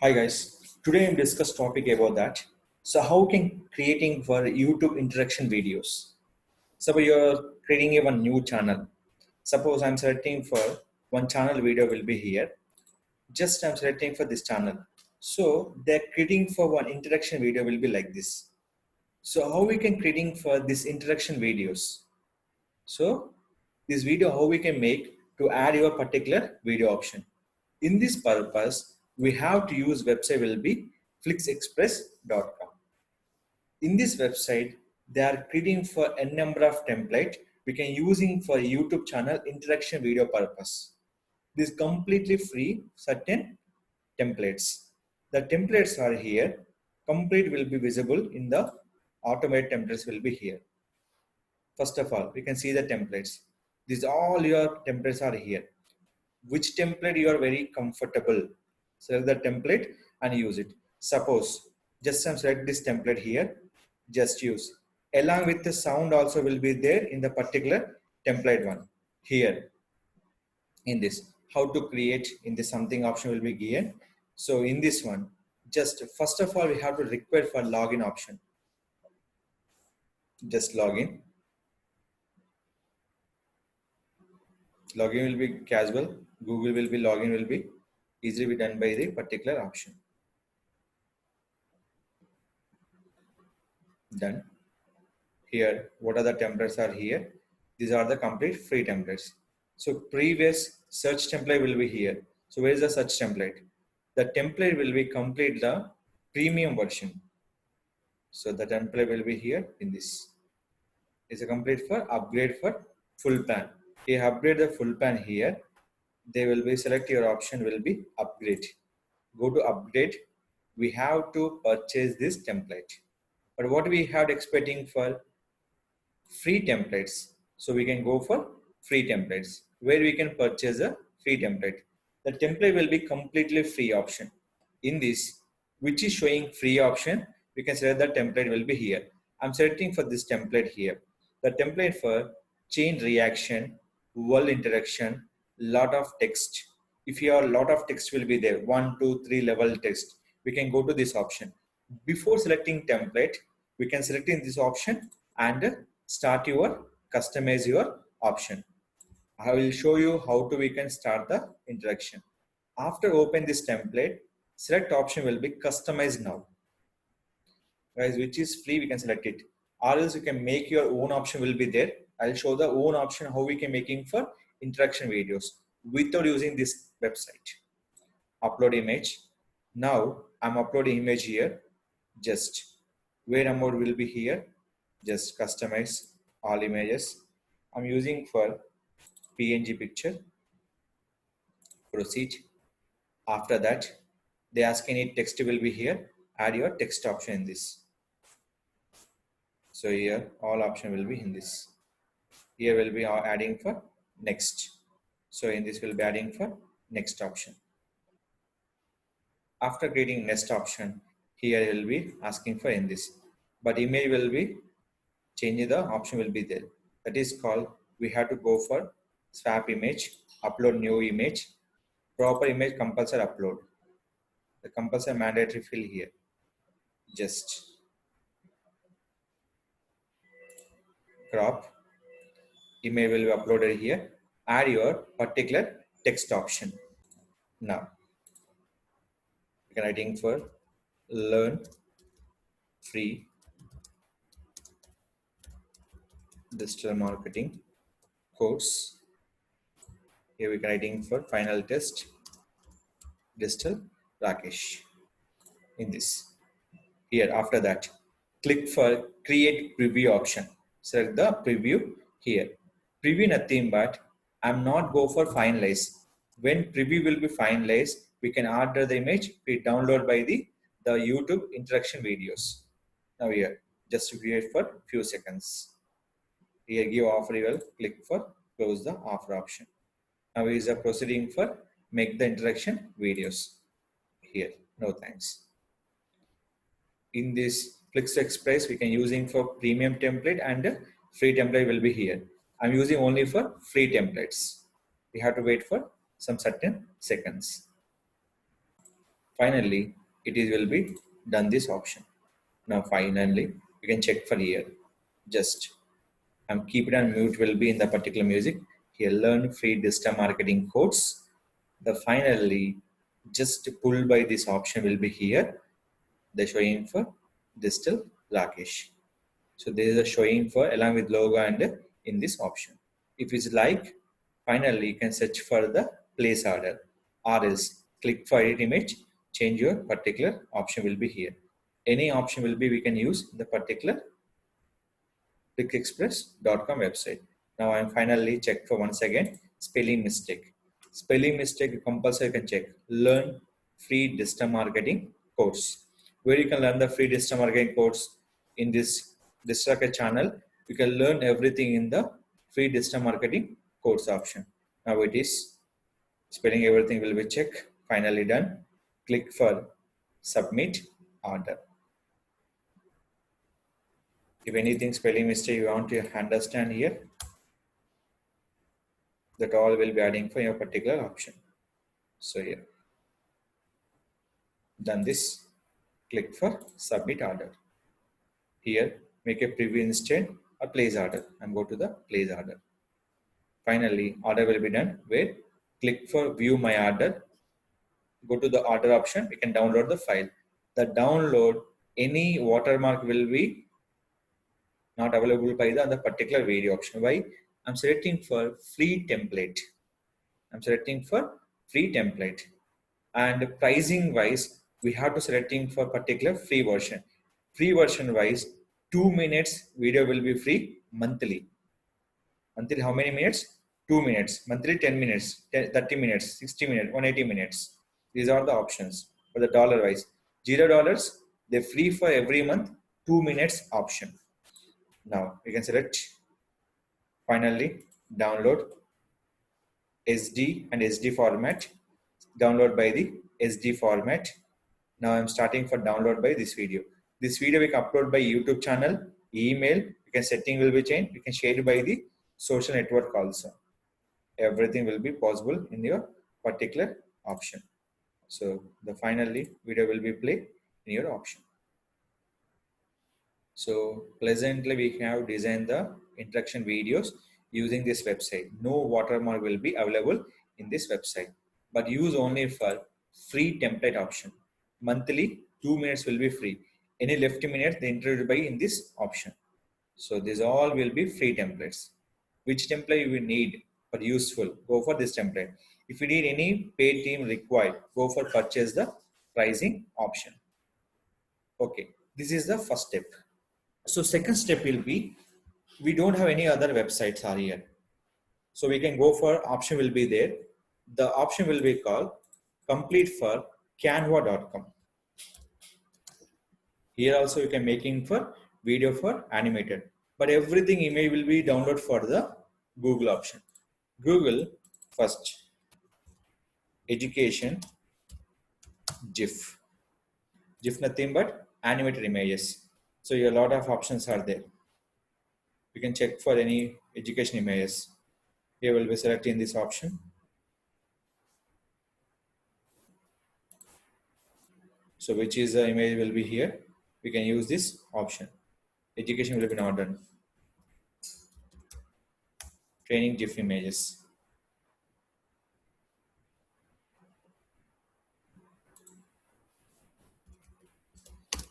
Hi guys, today I'm discuss topic about that. So how can creating for YouTube interaction videos? Suppose you're creating a one new channel. Suppose I'm selecting for one channel video will be here. Just I'm selecting for this channel. So they're creating for one interaction video will be like this. So how we can creating for this interaction videos? So this video how we can make to add your particular video option. In this purpose, we have to use website will be flixexpress.com. In this website, they are creating for a number of template we can using for YouTube channel interaction video purpose. This completely free certain templates. The templates are here. Complete will be visible in the automated templates will be here. First of all, we can see the templates. These all your templates are here. Which template you are very comfortable, select the template and use it. Suppose just select this template here, just use along with the sound also will be there in the particular template one here. In this how to create in this something option will be given. So in this one, just first of all we have to require for login option. Just login will be casual. Google will be login will be easily be done by the particular option. Done. Here what are the templates are here. These are the complete free templates. So previous search template will be here. So where is the search template? The template will be complete the premium version. So the template will be here in this. Is a complete for upgrade for full plan. You upgrade the full plan here. They will be select your option will be upgrade. Go to upgrade. We have to purchase this template. But what we have expecting for free templates. So we can go for free templates where we can purchase a free template. The template will be completely free option. In this, which is showing free option, we can select the template will be here. I'm selecting for this template here. The template for chain reaction, world interaction, lot of text. If your lot of text will be there, 1, 2, 3 level text, we can go to this option. Before selecting template, we can select in this option and start your customize your option. I will show you how to we can start the interaction. After open this template, select option will be customize now. Guys, which is free, we can select it. Or else you can make your own option will be there. I'll show the own option how we can making for interaction videos without using this website. Upload image. Now I'm uploading image here. Just weight amount will be here. Just customize all images. I'm using for PNG picture. Proceed. After that, they ask any text will be here. Add your text option in this. So here all option will be in this. Here will be adding for next. So in this will be adding for next option. After creating next option, here will be asking for in this. But image will be changing the option will be there. That is called we have to go for swap image, upload new image, proper image compulsory upload. The compulsory mandatory fill here. Just crop. Image will be uploaded here. Add your particular text option. Now, you can writing for learn free digital marketing course. Here we can writing for final test Digital Rakesh. In this. Here after that, click for create preview option. Select the preview here. Preview nothing but I'm not go for finalize. When preview will be finalized, we can order the image, be download by the YouTube interaction videos. Now here, just create for few seconds. Here give offer, you will click for close the offer option. Now is a proceeding for make the interaction videos. Here, no thanks. In this Flix Express, we can using for premium template and free template will be here. I'm using only for free templates. We have to wait for some certain seconds. Finally it is will be done this option. Now finally you can check for here. Just I'm keep it on mute will be in the particular music. Here learn free digital marketing course. The finally just pull by this option will be here. The showing for Digital Rakesh. So there is a showing for along with logo and in this option. If it's like, finally you can search for the place order or else click for edit image, change your particular option will be here. Any option will be we can use the particular clickexpress.com website. Now I'm finally checked for once again spelling mistake. Spelling mistake compulsory you can check. Learn free digital marketing course. Where you can learn the free digital marketing course in this Digital channel. You can learn everything in the free digital marketing course option. Now it is spelling everything will be checked. Finally done. Click for submit order. If anything spelling mistake you want to understand here, that all will be adding for your particular option. So here, done this, click for submit order. Here, make a preview instead or place order and go to the place order. Finally, order will be done where click for view my order. Go to the order option, we can download the file. The download any watermark will be not available by the particular video option. Why? I'm selecting for free template. I'm selecting for free template. And pricing wise, we have to selecting for particular free version. Free version wise, 2 minutes video will be free monthly. Monthly how many minutes? 2 minutes. Monthly 10 minutes, 30 minutes, 60 minutes, 180 minutes. These are the options for the dollar wise. $0, they're free for every month, 2 minutes option. Now we can select finally download SD and SD format. Download by the SD format. Now I'm starting for download by this video. This video we can upload by YouTube channel, email, you can setting will be changed, you can share it by the social network also. Everything will be possible in your particular option. So the finally video will be played in your option. So pleasantly we have designed the introduction videos using this website. No watermark will be available in this website, but use only for free template option. Monthly 2 minutes will be free. Any left minute they introduced by in this option. So these all will be free templates. Which template you will need for useful, go for this template. If you need any paid team required, go for purchase the pricing option. Okay, this is the first step. So second step will be, we don't have any other websites are here. So we can go for option will be there. The option will be called complete for canva.com. Here also you can making for video for animated, but everything image will be download for the Google option. Google first education GIF. GIF nothing but animated images. So a lot of options are there. You can check for any education images. Here will be selecting this option. So which is the image will be here. We can use this option. Education will be not done. Training GIF images.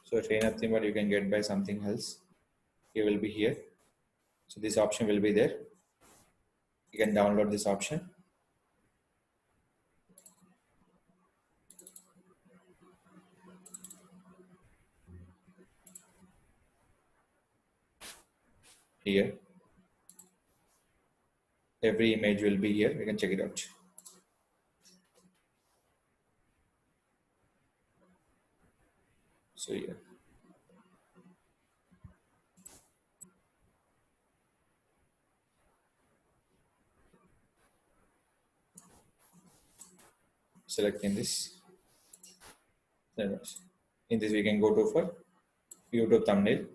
So train nothing but you can get by something else. It will be here. So this option will be there. You can download this option. Here. Every image will be here. You can check it out. So here. Selecting this. In this we can go to for YouTube thumbnail.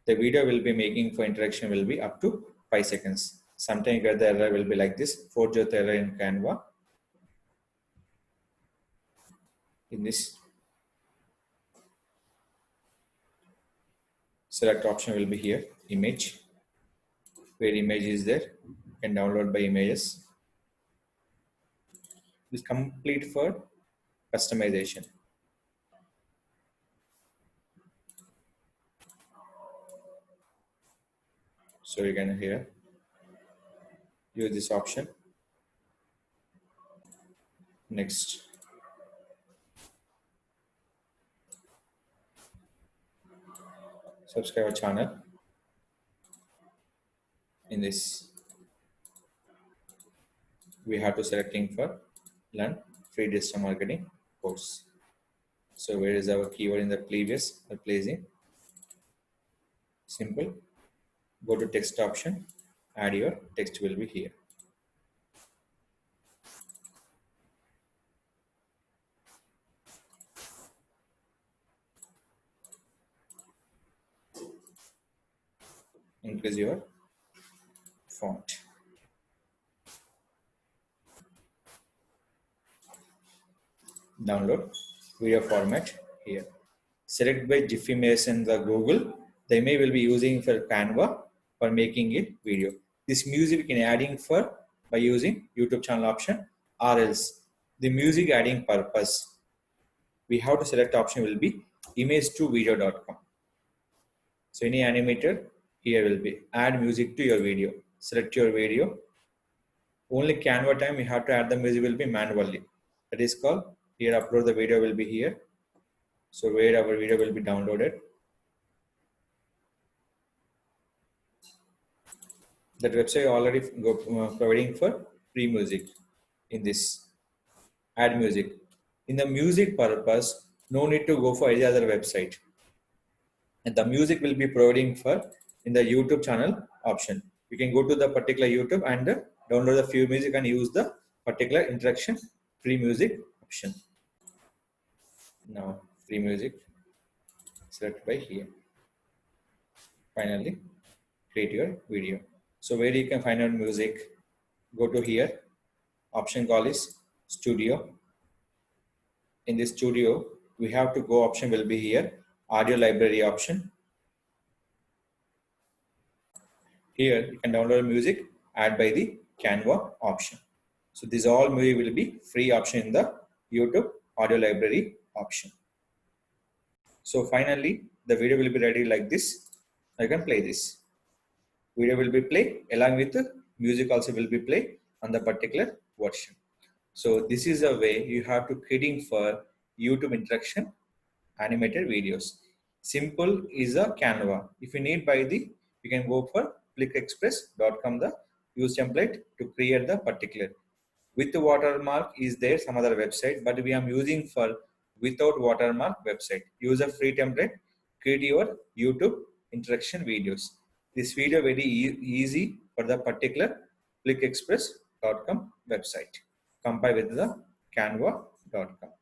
The video will be making for interaction will be up to 5 seconds. Sometimes you get the error will be like this, 4th error in Canva. In this, select option will be here, image, where image is there. You can download by images. This complete for customization. So you can here use this option. Next, subscribe our channel. In this, we have to selecting for learn free digital marketing course. So where is our keyword in the previous replacing? Simple. Go to text option. Add your text will be here. Increase your font. Download video format here. Select by GIF image in the Google. The image will be using for Canva for making it video. This music we can adding for by using YouTube channel option, or else the music adding purpose. We have to select option will be image to video.com. So any animator here will be add music to your video. Select your video. Only Canva time we have to add the music will be manually. That is called here upload the video will be here. So where our video will be downloaded. That website already providing for free music. In this add music. In the music purpose, no need to go for any other website. And the music will be providing for in the YouTube channel option. You can go to the particular YouTube and download the few music and use the particular interaction free music option. Now free music select by here. Finally create your video. So where you can find out music, go to here. Option call is studio. In this studio, we have to go option will be here. Audio library option. Here you can download music, add by the Canva option. So these all music will be free option in the YouTube audio library option. So finally, the video will be ready like this. I can play this. Video will be play along with the music also will be play on the particular version. So this is a way you have to creating for YouTube interaction animated videos. Simple is a Canva. If you need by the, you can go for clickexpress.com the use template to create the particular. With the watermark is there some other website, but we are using for without watermark website. Use a free template, create your YouTube interaction videos. This video very easy for the particular clickexpress.com website. Compare with the canva.com.